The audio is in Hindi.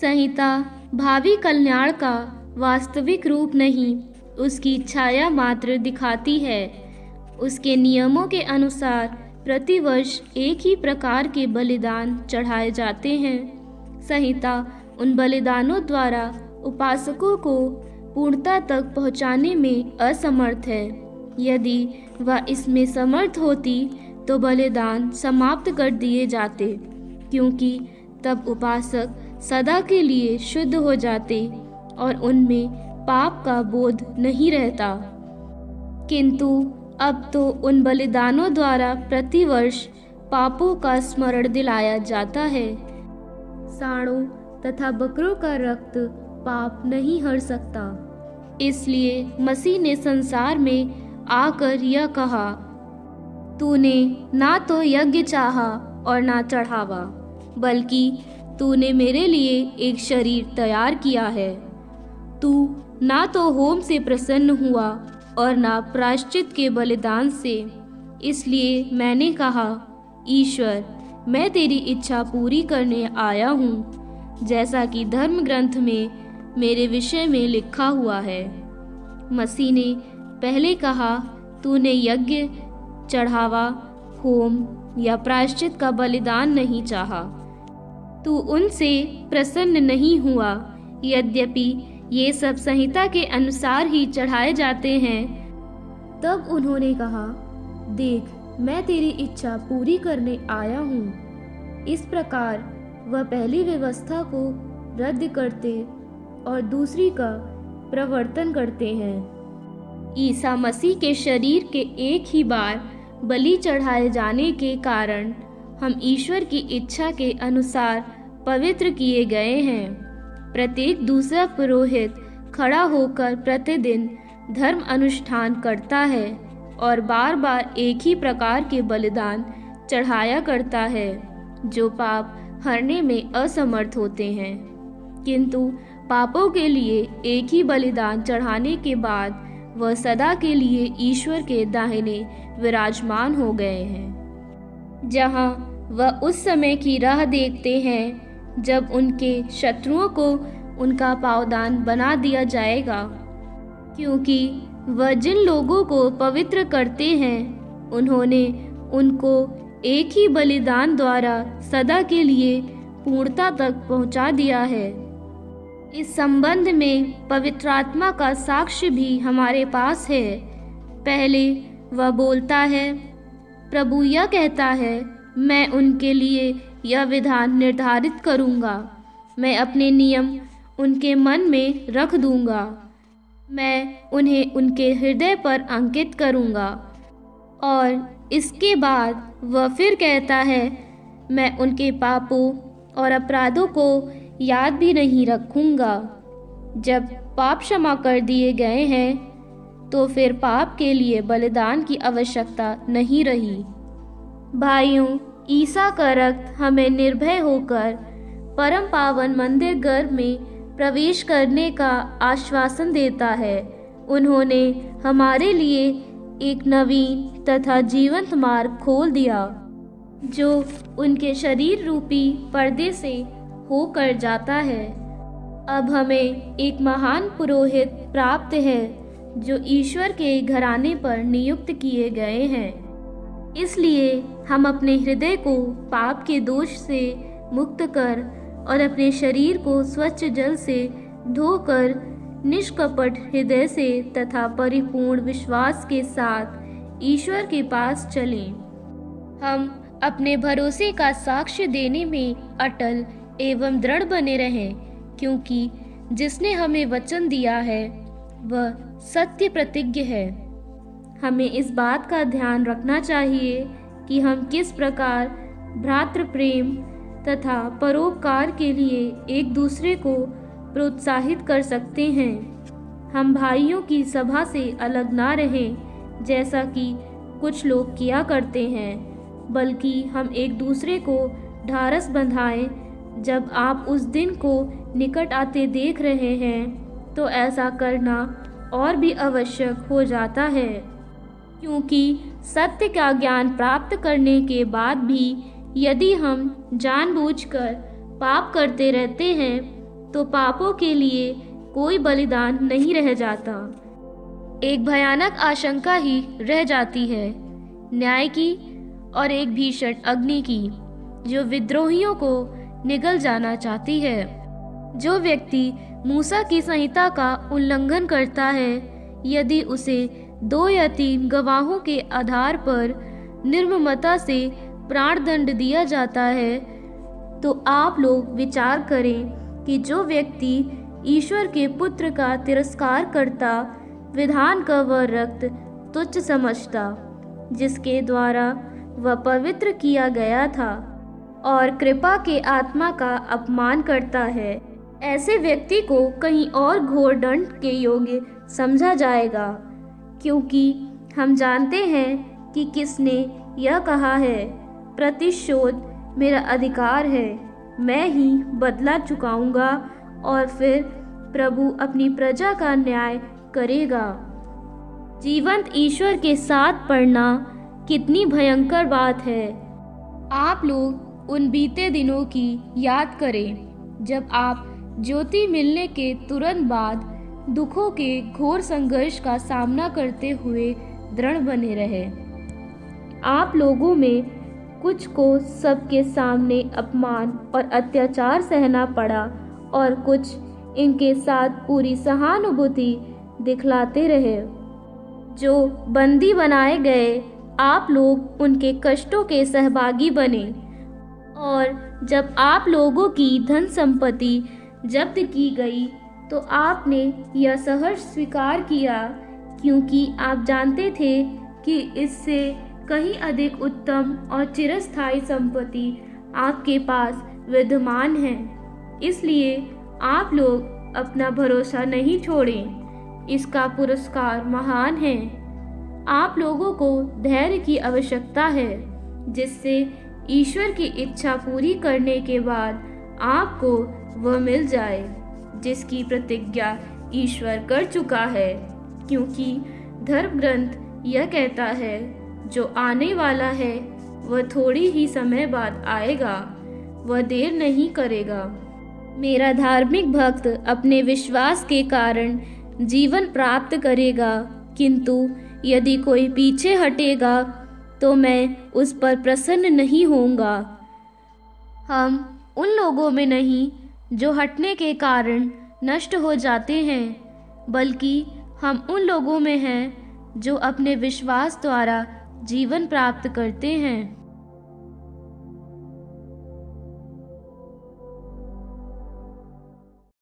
संहिता भावी कल्याण का वास्तविक रूप नहीं, उसकी छाया मात्र दिखाती है। उसके नियमों के अनुसार प्रतिवर्ष एक ही प्रकार के बलिदान चढ़ाए जाते हैं। संहिता उन बलिदानों द्वारा उपासकों को पूर्णता तक पहुंचाने में असमर्थ है। यदि वह इसमें समर्थ होती तो बलिदान समाप्त कर दिए जाते, क्योंकि तब उपासक सदा के लिए शुद्ध हो जाते और उनमें पाप का बोध नहीं रहता। किंतु अब तो उन बलिदानों द्वारा प्रतिवर्ष पापों का स्मरण दिलाया जाता है। सांडों तथा बकरों का रक्त पाप नहीं हर सकता। इसलिए मसीह ने संसार में आकर यह कहा, तूने ना तो यज्ञ चाहा और ना चढ़ावा, बल्कि तूने मेरे लिए एक शरीर तैयार किया है। तू ना तो होम से प्रसन्न हुआ और ना प्रायश्चित के बलिदान से। इसलिए मैंने कहा, ईश्वर, मैं तेरी इच्छा पूरी करने आया हूँ, जैसा कि धर्म ग्रंथ में मेरे विषय में लिखा हुआ है। मसीह ने पहले कहा, तूने यज्ञ, चढ़ावा, होम या प्रायश्चित का बलिदान नहीं चाहा। तू उनसे प्रसन्न नहीं हुआ। यद्यपि ये सब संहिता के अनुसार ही चढ़ाए जाते हैं। तब उन्होंने कहा, देख, मैं तेरी इच्छा पूरी करने आया हूँ। इस प्रकार वह पहली व्यवस्था को रद्द करते और दूसरी का प्रवर्तन करते हैं। ईसा मसीह के शरीर के एक ही बार बलि चढ़ाए जाने के कारण हम ईश्वर की इच्छा के अनुसार पवित्र किए गए हैं। प्रत्येक दूसरा पुरोहित खड़ा होकर प्रतिदिन धर्म अनुष्ठान करता है और बार बार एक ही प्रकार के बलिदान चढ़ाया करता है, जो पाप हरने में असमर्थ होते हैं। किंतु पापों के लिए एक ही बलिदान चढ़ाने के बाद वह सदा के लिए ईश्वर के दाहिने विराजमान हो गए हैं, जहां वह उस समय की राह देखते हैं जब उनके शत्रुओं को उनका पावदान बना दिया जाएगा। क्योंकि वह जिन लोगों को पवित्र करते हैं, उन्होंने उनको एक ही बलिदान द्वारा सदा के लिए पूर्णता तक पहुंचा दिया है। इस संबंध में पवित्र आत्मा का साक्ष्य भी हमारे पास है। पहले वह बोलता है, प्रभु यह कहता है, मैं उनके लिए यह विधान निर्धारित करूंगा, मैं अपने नियम उनके मन में रख दूंगा, मैं उन्हें उनके हृदय पर अंकित करूंगा। और इसके बाद वह फिर कहता है, मैं उनके पापों और अपराधों को याद भी नहीं रखूंगा। जब पाप क्षमा कर दिए गए हैं, तो फिर पाप के लिए बलिदान की आवश्यकता नहीं रही। भाइयों, ईसा का रक्त हमें निर्भय होकर परम पावन मंदिर गर्भ में प्रवेश करने का आश्वासन देता है। उन्होंने हमारे लिए एक नवीन तथा जीवंत मार्ग खोल दिया, जो उनके शरीर रूपी पर्दे से होकर जाता है। अब हमें एक महान पुरोहित प्राप्त है, जो ईश्वर के घराने पर नियुक्त किए गए हैं। इसलिए हम अपने हृदय को पाप के दोष से मुक्त कर और अपने शरीर को स्वच्छ जल से धोकर निष्कपट हृदय से तथा परिपूर्ण विश्वास के साथ ईश्वर के पास चलें। हम अपने भरोसे का साक्ष्य देने में अटल एवं दृढ़ बने रहें, क्योंकि जिसने हमें वचन दिया है वह सत्य प्रतिज्ञ है। हमें इस बात का ध्यान रखना चाहिए कि हम किस प्रकार भ्रातृ प्रेम तथा परोपकार के लिए एक दूसरे को प्रोत्साहित कर सकते हैं। हम भाइयों की सभा से अलग ना रहें, जैसा कि कुछ लोग किया करते हैं, बल्कि हम एक दूसरे को ढारस बंधाएं। जब आप उस दिन को निकट आते देख रहे हैं, तो ऐसा करना और भी आवश्यक हो जाता है, क्योंकि सत्य का ज्ञान प्राप्त करने के बाद भी यदि हम जानबूझकर पाप करते रहते हैं, तो पापों के लिए कोई बलिदान नहीं रह जाता। एक भयानक आशंका ही रह जाती है, न्याय की और एक भीषण अग्नि की, जो विद्रोहियों को निगल जाना चाहती है। जो व्यक्ति मूसा की संहिता का उल्लंघन करता है, यदि उसे 2 या 3 गवाहों के आधार पर निर्ममता से प्राणदंड दिया जाता है, तो आप लोग विचार करें कि जो व्यक्ति ईश्वर के पुत्र का तिरस्कार करता, विधान का वह रक्त तुच्छ समझता जिसके द्वारा वह पवित्र किया गया था, और कृपा के आत्मा का अपमान करता है, ऐसे व्यक्ति को कहीं और घोर दंड के योग्य समझा जाएगा। क्योंकि हम जानते हैं कि किसने यह कहा है, प्रतिशोध मेरा अधिकार है, मैं ही बदला चुकाऊंगा, और फिर प्रभु अपनी प्रजा का न्याय करेगा। जीवंत ईश्वर के साथ पड़ना कितनी भयंकर बात है। आप लोग उन बीते दिनों की याद करें जब आप ज्योति मिलने के तुरंत बाद दुखों के घोर संघर्ष का सामना करते हुए दृढ़ बने रहे। आप लोगों में कुछ को सबके सामने अपमान और अत्याचार सहना पड़ा, और कुछ इनके साथ पूरी सहानुभूति दिखलाते रहे। जो बंदी बनाए गए, आप लोग उनके कष्टों के सहभागी बने, और जब आप लोगों की धन संपत्ति जब्त की गई तो आपने यह सहर्ष स्वीकार किया, क्योंकि आप जानते थे कि इससे कहीं अधिक उत्तम और चिरस्थायी संपत्ति आपके पास विद्यमान है। इसलिए आप लोग अपना भरोसा नहीं छोड़ें, इसका पुरस्कार महान है। आप लोगों को धैर्य की आवश्यकता है, जिससे ईश्वर की इच्छा पूरी करने के बाद आपको वह मिल जाए जिसकी प्रतिज्ञा ईश्वर कर चुका है। क्योंकि धर्म ग्रंथ यह कहता है, जो आने वाला है वह थोड़ी ही समय बाद आएगा, वह देर नहीं करेगा। मेरा धार्मिक भक्त अपने विश्वास के कारण जीवन प्राप्त करेगा, किंतु यदि कोई पीछे हटेगा तो मैं उस पर प्रसन्न नहीं होऊंगा। हम उन लोगों में नहीं जो हटने के कारण नष्ट हो जाते हैं, बल्कि हम उन लोगों में हैं जो अपने विश्वास द्वारा जीवन प्राप्त करते हैं।